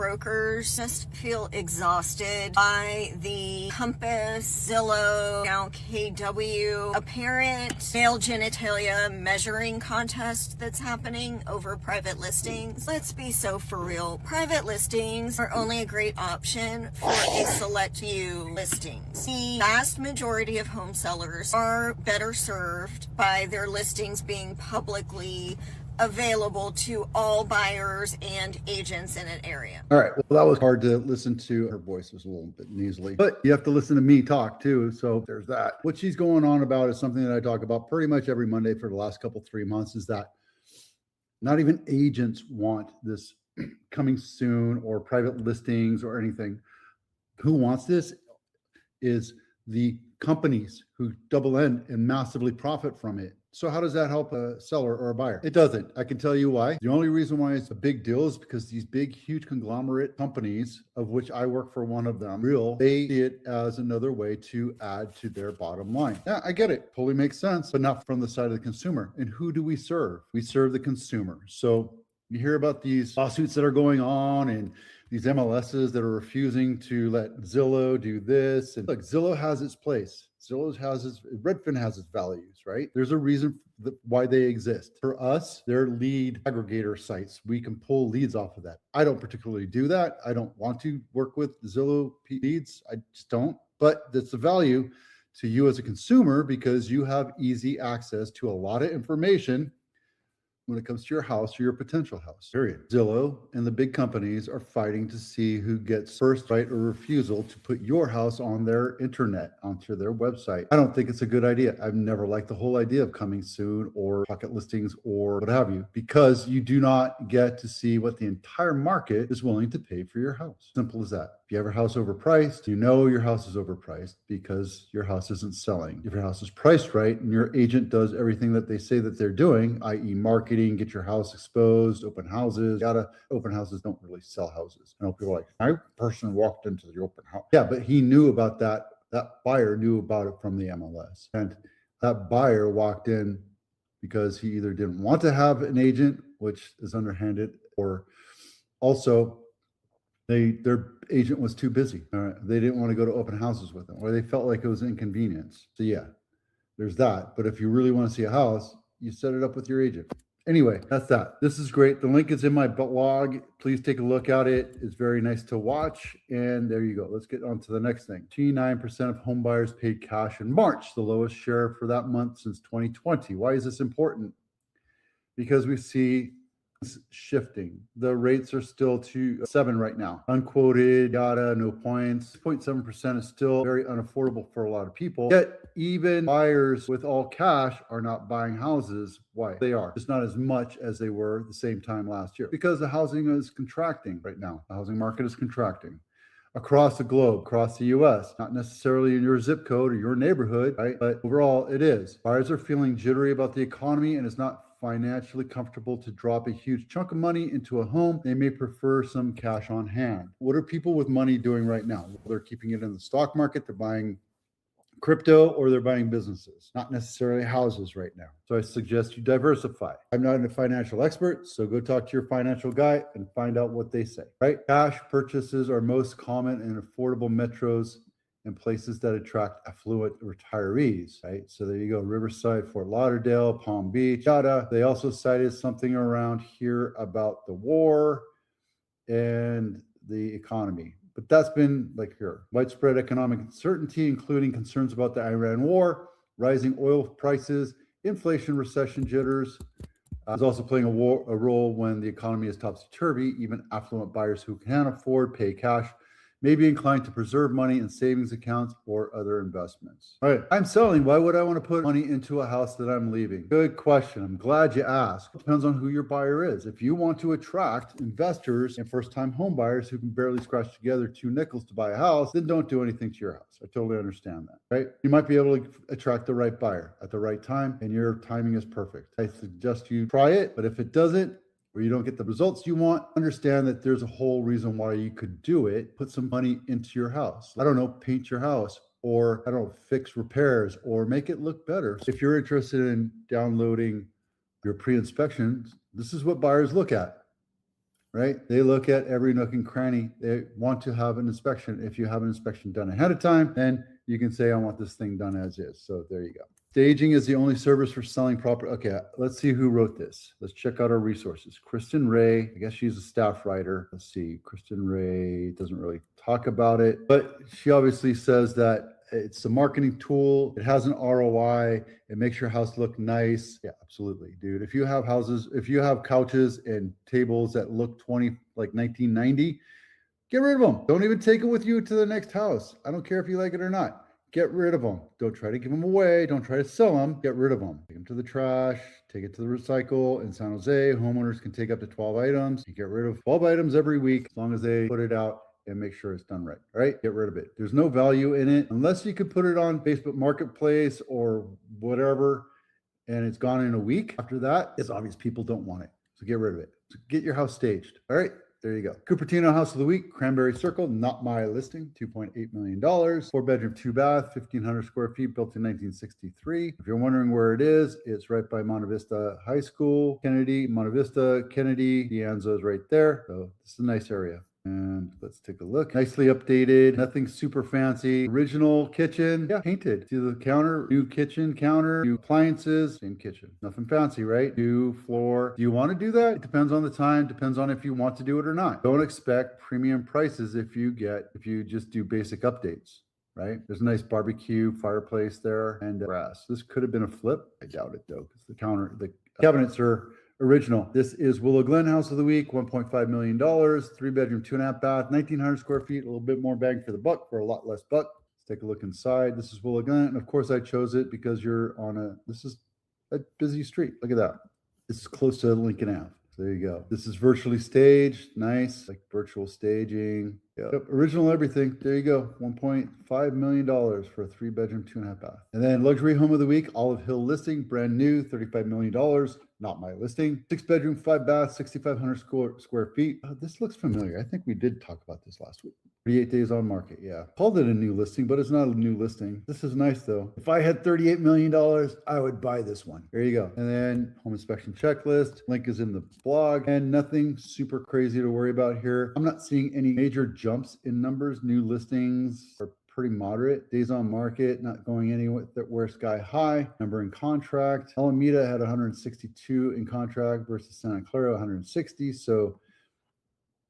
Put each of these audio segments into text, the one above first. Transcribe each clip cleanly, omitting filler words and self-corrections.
brokers just feel exhausted by the Compass, Zillow, now KW, apparent male genitalia measuring contest that's happening over private listings. Let's be so for real. Private listings are only a great option for a select few listings. The vast majority of home sellers are better served by their listings being publicly available to all buyers and agents in an area. All right. Well, that was hard to listen to. Her voice was a little bit nasally, but you have to listen to me talk too. So there's that. What she's going on about is something that I talk about pretty much every Monday for the last 3 months, is that not even agents want this coming soon or private listings or anything. Who wants this is the companies who double end and massively profit from it. So how does that help a seller or a buyer? It doesn't. I can tell you why. The only reason why it's a big deal is because these big, huge conglomerate companies, of which I work for one of them, they see it as another way to add to their bottom line. Yeah, I get it. Totally makes sense, but not from the side of the consumer. And who do we serve? We serve the consumer. So you hear about these lawsuits that are going on and these MLSs that are refusing to let Zillow do this. And look, Zillow has its place. Zillow has Redfin has its values, right? There's a reason why they exist. For us, they're lead aggregator sites. We can pull leads off of that. I don't particularly do that. I don't want to work with Zillow leads. I just don't. But that's the value to you as a consumer, because you have easy access to a lot of information when it comes to your house or your potential house, period. Zillow and the big companies are fighting to see who gets first right or refusal to put your house on their internet, onto their website. I don't think it's a good idea. I've never liked the whole idea of coming soon or pocket listings or what have you, because you do not get to see what the entire market is willing to pay for your house. Simple as that. If you have a house overpriced, you know your house is overpriced because your house isn't selling. If your house is priced right and your agent does everything that they say that they're doing, i.e. marketing, get your house exposed, open houses, open houses don't really sell houses. I know people are like, my person walked into the open house. Yeah, but he knew about that. That buyer knew about it from the MLS. And that buyer walked in because he either didn't want to have an agent, which is underhanded, or also their agent was too busy. They didn't want to go to open houses with them, or they felt like it was inconvenience. So yeah, there's that. But if you really want to see a house, you set it up with your agent. Anyway, that's that. This is great. The link is in my blog. Please take a look at it. It's very nice to watch. And there you go. Let's get on to the next thing. 29% of home buyers paid cash in March, the lowest share for that month since 2020. Why is this important? Because we see shifting. The rates are still 7 right now. Unquoted data, no points. 0.7% is still very unaffordable for a lot of people. Yet even buyers with all cash are not buying houses. Why? They are. It's not as much as they were the same time last year, because the housing is contracting right now. The housing market is contracting across the globe, across the US, not necessarily in your zip code or your neighborhood, right? But overall it is. Buyers are feeling jittery about the economy, and it's not financially comfortable to drop a huge chunk of money into a home. They may prefer some cash on hand. What are people with money doing right now? They're keeping it in the stock market, they're buying crypto, or they're buying businesses, not necessarily houses right now. So I suggest you diversify. I'm not a financial expert, so go talk to your financial guy and find out what they say, right? Cash purchases are most common in affordable metros and places that attract affluent retirees, right? So there you go, Riverside, Fort Lauderdale, Palm Beach, yada. They also cited something around here about the war and the economy. But that's been like here, widespread economic uncertainty, including concerns about the Iran war, rising oil prices, inflation, recession jitters, is also playing a role when the economy is topsy-turvy. Even affluent buyers who can afford pay cash may be inclined to preserve money in savings accounts or other investments. All right, I'm selling. Why would I want to put money into a house that I'm leaving? Good question. I'm glad you asked. It depends on who your buyer is. If you want to attract investors and first-time home buyers who can barely scratch together 2 nickels to buy a house, then don't do anything to your house. I totally understand that, right? You might be able to attract the right buyer at the right time, and your timing is perfect. I suggest you try it, but if it doesn't, or you don't get the results you want, understand that there's a whole reason why you could do it. Put some money into your house. I don't know, paint your house, or I don't know, fix repairs, or make it look better. If you're interested in downloading your pre-inspections, this is what buyers look at. right? They look at every nook and cranny. They want to have an inspection. If you have an inspection done ahead of time, then you can say, I want this thing done as is. So there you go. Staging is the only service for selling property. Okay, let's see who wrote this. Let's check out our resources. Kristen Ray, I guess she's a staff writer. Let's see, Kristen Ray doesn't really talk about it, but she obviously says that it's a marketing tool. It has an ROI. It makes your house look nice. Yeah, absolutely, dude. If you have houses, if you have couches and tables that look like 1990, get rid of them. Don't even take it with you to the next house. I don't care if you like it or not. Get rid of them. Don't try to give them away. Don't try to sell them. Get rid of them. Take them to the trash. Take it to the recycle. In San Jose, homeowners can take up to 12 items. You get rid of 12 items every week as long as they put it out and make sure it's done right. All right? Get rid of it. There's no value in it unless you could put it on Facebook Marketplace or whatever, and it's gone in a week. After that, it's obvious people don't want it. So get rid of it. So get your house staged. All right? There you go. Cupertino House of the Week, Cranberry Circle, not my listing, $2.8 million. 4-bedroom, 2-bath, 1,500 square feet, built in 1963. If you're wondering where it is, it's right by Monte Vista High School, Kennedy, Monte Vista, Kennedy, De Anza is right there. So this is a nice area. And let's take a look. Nicely updated, nothing super fancy. Original kitchen, yeah, painted. See the counter, new kitchen counter, new appliances, same kitchen. Nothing fancy, right? New floor. Do you want to do that? It depends on the time, depends on if you want to do it or not. Don't expect premium prices if you just do basic updates. Right? There's a nice barbecue fireplace there and grass. This could have been a flip. I doubt it though, because the cabinets are original. This is Willow Glen House of the Week, $1.5 million, 3-bedroom, 2.5-bath, 1,900 square feet, a little bit more bang for the buck for a lot less buck. Let's take a look inside. This is Willow Glen. And of course I chose it because this is a busy street. Look at that. This is close to Lincoln Ave. So there you go. This is virtually staged. Nice, like virtual staging. Yep. Original everything. There you go. $1.5 million for a 3-bedroom, 2.5-bath. And then luxury home of the week, Olive Hill listing, brand new, $35 million. Not my listing. 6-bedroom, 5-bath, 6,500 square feet. This looks familiar. I think we did talk about this last week. 38 days on market. Yeah. Called it a new listing, but it's not a new listing. This is nice though. If I had $38 million, I would buy this one. There you go. And then home inspection checklist. Link is in the blog and nothing super crazy to worry about here. I'm not seeing any major jumps in numbers. New listings are pretty moderate. Days on market, not going anywhere sky high. Number in contract. Alameda had 162 in contract versus Santa Clara 160. So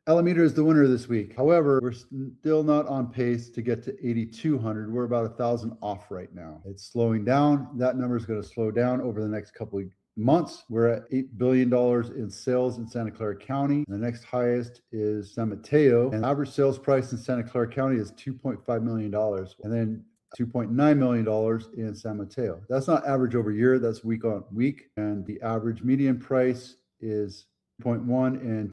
Alameda is the winner this week. However, we're still not on pace to get to 8,200. We're about 1,000 off right now. It's slowing down. That number is going to slow down over the next couple of months. We're at $8 billion in sales in Santa Clara County. The next highest is San Mateo. And average sales price in Santa Clara County is $2.5 million. And then $2.9 million in San Mateo. That's not average over year. That's week on week. And the average median price is 0.1 and